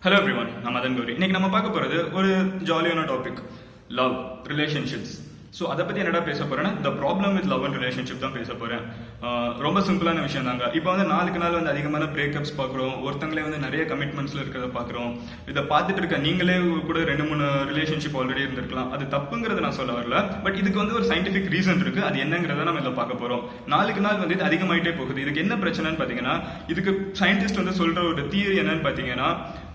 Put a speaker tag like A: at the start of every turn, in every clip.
A: Hello everyone, நான் மதன் கௌரி. இன்னைக்கு நம்ம பார்க்க போறது ஒரு ஜாலியான டாபிக், லவ், ரிலேஷன்ஷிப்ஸ். ஸோ அதை பத்தி என்னடா பேச போறேன்னா, the problem with love and relationship தான் பேச போறேன். ரொம்ப சிம்பிளான விஷயம் தாங்க. இப்போ வந்து நாளுக்கு நாள் வந்து அதிகமான பிரேக்கப்ஸ் பார்க்குறோம், ஒருத்தங்களே வந்து நிறைய கமிட்மெண்ட்ஸ்ல இருக்கிறத பார்க்குறோம். இதை பார்த்துட்டு இருக்க நீங்களே கூட 2-3 ரிலேஷன்ஷிப் ஆல்ரெடி இருந்திருக்கலாம். அது தப்புங்கிறத நான் சொல்ல வரல, பட் இதுக்கு வந்து ஒரு சயின்டிபிக் ரீசன் இருக்கு. அது என்னங்கிறத நம்ம இதில் பார்க்க போறோம். நாளுக்கு நாள் வந்து இது அதிகமாயிட்டே போகுது. இதுக்கு என்ன பிரச்சனைன்னு பார்த்தீங்கன்னா, இதுக்கு சயின்டிஸ்ட் வந்து சொல்ற ஒரு தியரி என்னன்னு பார்த்தீங்கன்னா,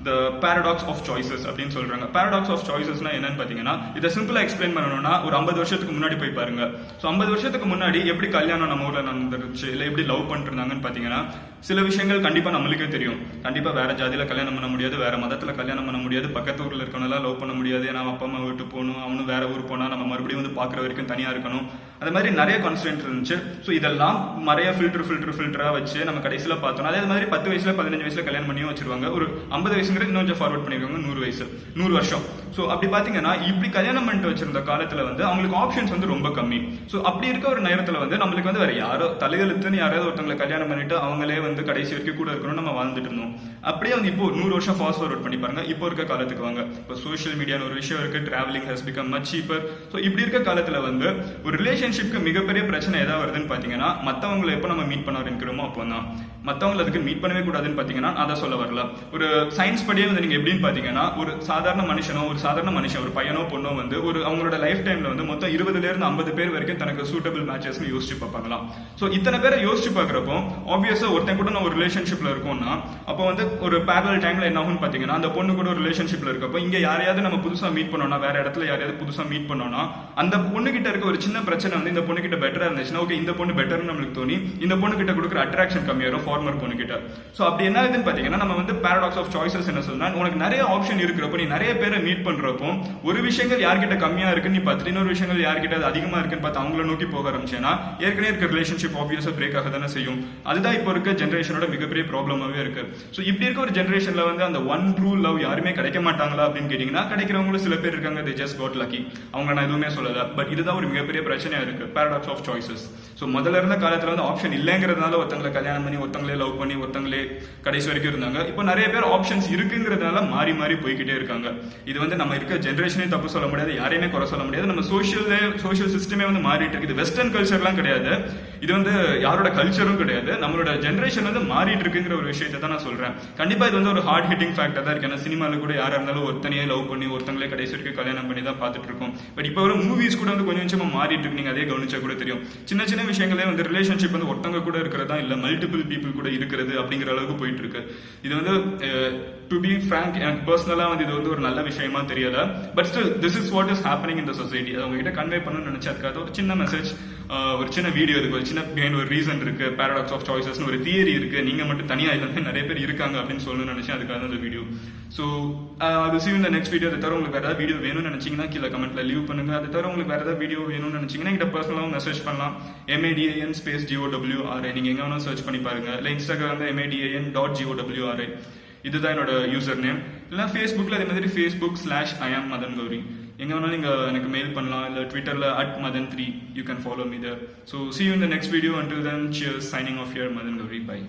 A: the paradox of choices அப்படின்னு சொல்றாங்க. paradox of choicesனா என்னன்னு பாத்தீங்கன்னா, இதை சிம்பிளா எக்ஸ்பிளைன் பண்ணணும்னா, ஒரு 50 வருஷத்துக்கு முன்னாடி போய் பாருங்க. ஸோ 50 வருஷத்துக்கு முன்னாடி எப்படி கல்யாணம் நம்ம ஊர்ல நடந்துருச்சு, இல்லை எப்படி லவ் பண்ணிட்டு இருந்தாங்கன்னு பாத்தீங்கன்னா, சில விஷயங்கள் கண்டிப்பா நம்மளுக்கே தெரியும். கண்டிப்பா வேற ஜாதியில கல்யாணம் பண்ண முடியாது, வேற மதத்துல கல்யாணம் பண்ண முடியாது, பக்கத்து ஊர்ல இருக்கவனெல்லாம் லவ் பண்ண முடியாது, ஏன்னா அப்பா அம்மா விட்டு போகணும், அவனும் வேற ஊர் போனா நம்ம மறுபடியும் வந்து பாக்குற வரைக்கும் தனியா இருக்கணும். அது மாதிரி நிறைய கான்ஸ்டன்ட் இருந்துச்சு. ஸோ இதெல்லாம் நிறைய ஃபில்டரா வச்சு நம்ம கடைசியில பார்த்தோம். அதே மாதிரி 10 வயசுல 15 வயசுல கல்யாணம் பண்ணியும் வச்சிருவாங்க. ஒரு 50 வயசுங்கிறது இன்னும் கொஞ்சம் ஃபார்வர்ட் பண்ணிருக்காங்க, 100 வருஷம். ஸோ அப்படி பாத்தீங்கன்னா, இப்படி கல்யாணம் பண்ணிட்டு வச்சிருந்த காலத்துல வந்து அவங்களுக்கு ஆப்ஷன்ஸ் வந்து ரொம்ப கம்மி. ஸோ அப்படி இருக்க ஒரு நேரத்துல வந்து நம்மளுக்கு வந்து வேற யாரோ தலையெழுத்துன்னு யாராவது ஒருத்தவங்களை கல்யாணம் பண்ணிட்டு அவங்களே வந்து கடைசி வரைக்கும் கூட இருக்கணும் நம்ம வாழ்ந்துட்டு இருந்தோம். அப்படியே வந்து இப்போ 100 வருஷம் ஃபாஸ்ட் ஃபார்வர்ட் பண்ணி பாருங்க. இப்போ இருக்க காலத்துக்கு வாங்க. இப்போ சோஷியல் மீடியான்னு ஒரு விஷயம் இருக்கு, travelling has become much cheaper. So இப்படி இருக்க காலத்துல வந்து ஒரு ரிலேஷன்ஷிப்க்கு மிகப்பெரிய பிரச்சனை ஏதாவது வருதுன்னு பாத்தீங்கன்னா, மத்தவங்களை எப்போ நம்ம மீட் பண்ண ஆரம்பிக்கிறோமோ அப்போ தான். மத்தவங்களை அதுக்கு மீட் பண்ணவே கூடாதுன்னு பாத்தீங்கன்னா அதை சொல்ல வரல. ஒரு சயின்ஸ் படியே வந்து நீங்க எப்படின்னு பாத்தீங்கன்னா, ஒரு சாதாரண மனுஷன் ஒரு பையனோ பொண்ணோ வந்து ஒரு அவங்களோட லைஃப் டைம்ல வந்து மொத்தம் 20ல இருந்து 50 பேர் வரைக்கும் தனக்கு சூட்டபிள் மேட்சஸ் யோசிச்சு பார்ப்பாங்களாம். ஸோ இத்தனை பேரை யோசிச்சு பாக்குறப்போ ஆப்வியஸா ஒருத்தன் கூட நான் ஒரு ரிலேஷன்ஷிப்ல இருக்கோம்னா, அப்போ வந்து ஒரு பேரலல் டைம்ல என்ன ஆகும்னு பாத்தீங்கன்னா, அந்த பொண்ணு கூட ஒரு ரிலேஷன்ஷிப்ல இருக்கப்போ இங்க யாரையாவது நம்ம புதுசா மீட் பண்ணோம்னா, வேற இடத்துல யாரையாவது புதுசா மீட் பண்ணோம்னா, அந்த பொண்ணு கிட்ட இருக்க ஒரு சின்ன பிரச்சனை வந்து இந்த பொண்ணு கிட்ட பெட்டரா இருந்துச்சுன்னா, ஓகே இந்த பொண்ணு பெட்டர்னு நம்மளுக்கு தோணி இந்த பொண்ணு கிட்ட கொடுக்குற அட்ராக்ஷன் கம்மியாயிரும் ஃபார்மர் பொண்ணு கிட்ட. ஸோ அப்படி என்ன ஆகுதுன்னு பாத்தீங்கன்னா, நம்ம வந்து paradox of choices என்ன சொல்றா, உனக்கு நிறைய ஆப்ஷன் இருக்கிறப்போ நீ நிறைய பேரை மீட் பண்றப்போ ஒரு விஷயங்கள் யார்கிட்ட கம்மியா இருக்குன்னு நீ பார்த்துட்டு இன்னொரு விஷயங்கள் யார்கிட்ட அது அதிகமா இருக்குன்னு பார்த்து அவங்கள நோக்கி போக ஆரம்பிச்சேன்னா, ஏற்கனவே இருக்க ரிலேஷன்ஷிப் ஆப்வியஸா பிரேக் ஆக தானே செய்யும். அதுதான் இப்போ இருக்க ஜென்ரேஷனோட மிகப்பெரிய ப்ராப்ளமாவே இருக்கு. ஸோ இப்படி இருக்க ஒரு ஜென்ரேஷன்ல வந்து அந்த ஒன் ட்ரூ லவ் யாருமே கிடைக்க மாட்டாங்களா அப்படின்னு கேட்டீங்கன்னா, கிடைக்கிறவங்களும் சில பேர் இருக்காங்க, they just got lucky. அவங்க நான் எதுவுமே சொல்லல, பட் இதுதான் ஒரு மிகப்பெரிய பிரச்சனையா இருக்கு, paradox of choices. ஸோ முதல்ல இருந்த காலத்துல வந்து ஆப்ஷன் இல்லைங்கிறதுனால ஒருத்தங்களை கல்யாணம் பண்ணி ஒருத்தங்களே லவ் பண்ணி ஒருத்தங்களே கடைசி வரைக்கும் இருந்தாங்க. இப்போ நிறைய பேர் ஆப்ஷன்ஸ் இருக்குங்கிறதுனால மாறி மாறி போய்கிட்டே இருக்காங்க. இது வந்து நம்ம இருக்க ஜென்ரேஷனே தப்பு சொல்ல முடியாது, யாரையுமே குறை சொல்ல முடியாது. நம்ம சோஷியல் சிஸ்டமே வந்து மாறிட்டு இருக்கு. இது வெஸ்டர்ன் கல்ச்சர்லாம் கிடையாது, இது வந்து யாரோட கல்ச்சரும் கிடையாது, நம்மளோட ஜென்ரேஷன் வந்து மாறிட்டு இருக்குங்கிற ஒரு விஷயத்தை தான் நான் சொல்றேன். கண்டிப்பா இது வந்து ஒரு ஹார்ட் ஹிட்டிங் ஃபேக்டர் தான் இருக்கு. ஏன்னா சினிமால கூட யாரா இருந்தாலும் ஒருத்தனையே லவ் பண்ணி ஒருத்தங்களே கடைசி வரைக்கும் கல்யாணம் பண்ணி தான் பார்த்துட்டு இருக்கோம். பட் இப்போ ஒரு மூவிஸ் கூட வந்து கொஞ்சம் கொஞ்சமா மாறிட்டு இருக்கு. நீங்க அதே கவனிச்சா கூட தெரியும். சின்ன சின்ன விஷயங்களே வந்து ரிலேஷன்ஷிப் வந்து ஒருத்தங்க கூட இருக்கிறதா இல்ல மல்டிபிள் பீப்புள் கூட இருக்கிறது அப்படிங்கிற அளவுக்கு போயிட்டு இருக்கு. இது வந்து டு பி ஃப்ராங்க், எனக்கு பர்சனலா வந்து இது வந்து ஒரு நல்ல விஷயமா தெரியல. But still this is what is happening in the society. அதை உங்ககிட்ட கன்வே பண்ணணும்னு நினைச்சதுக்காக ஒரு சின்ன மெசேஜ், ஒரு சின்ன வீடியோ இருக்கு, ஒரு சின்ன பிஹைண்ட் ஒரு ரீசன் இருக்கு, paradox of choices ஒரு தியரி இருக்கு, நீங்க மட்டும் தனியா இல்ல நிறைய பேர் இருக்காங்க அப்படின்னு சொல்லணும்னு நினைச்சேன். அதுக்காக தான் இந்த வீடியோ. ஸோ அது see you in the next video. அதை தவிர உங்களுக்கு வேற ஏதாவது வீடியோ வேணும்னு நினைச்சீங்கன்னா கீழே கமெண்ட்ல லீவ் பண்ணுங்க. அதை தவிர உங்களுக்கு வேற ஏதாவது வீடியோ வேணும்னு நினைச்சீங்கன்னா எங்கிட்ட பர்சனலாகவும் மெசேஜ் பண்ணலாம். MADAN_GOWRI நீங்க எங்க வேணாலும் சர்ச் பண்ணி பாருங்க. இல்லை இன்ஸ்டாகிராம்ல MADAN.GOWRI இதுதான் என்னோட யூசர் நேம். இல்லை ஃபேஸ்புக்ல அதே மாதிரி Facebook/I am Madan Gauri எங்க வேணாலும் நீங்க எனக்கு மெயில் பண்ணலாம். இல்லை ட்விட்டர்ல @Madan3 you can follow me there. So see you in the next video. Until then, cheers. Signing off here, Madan Gauri. Bye.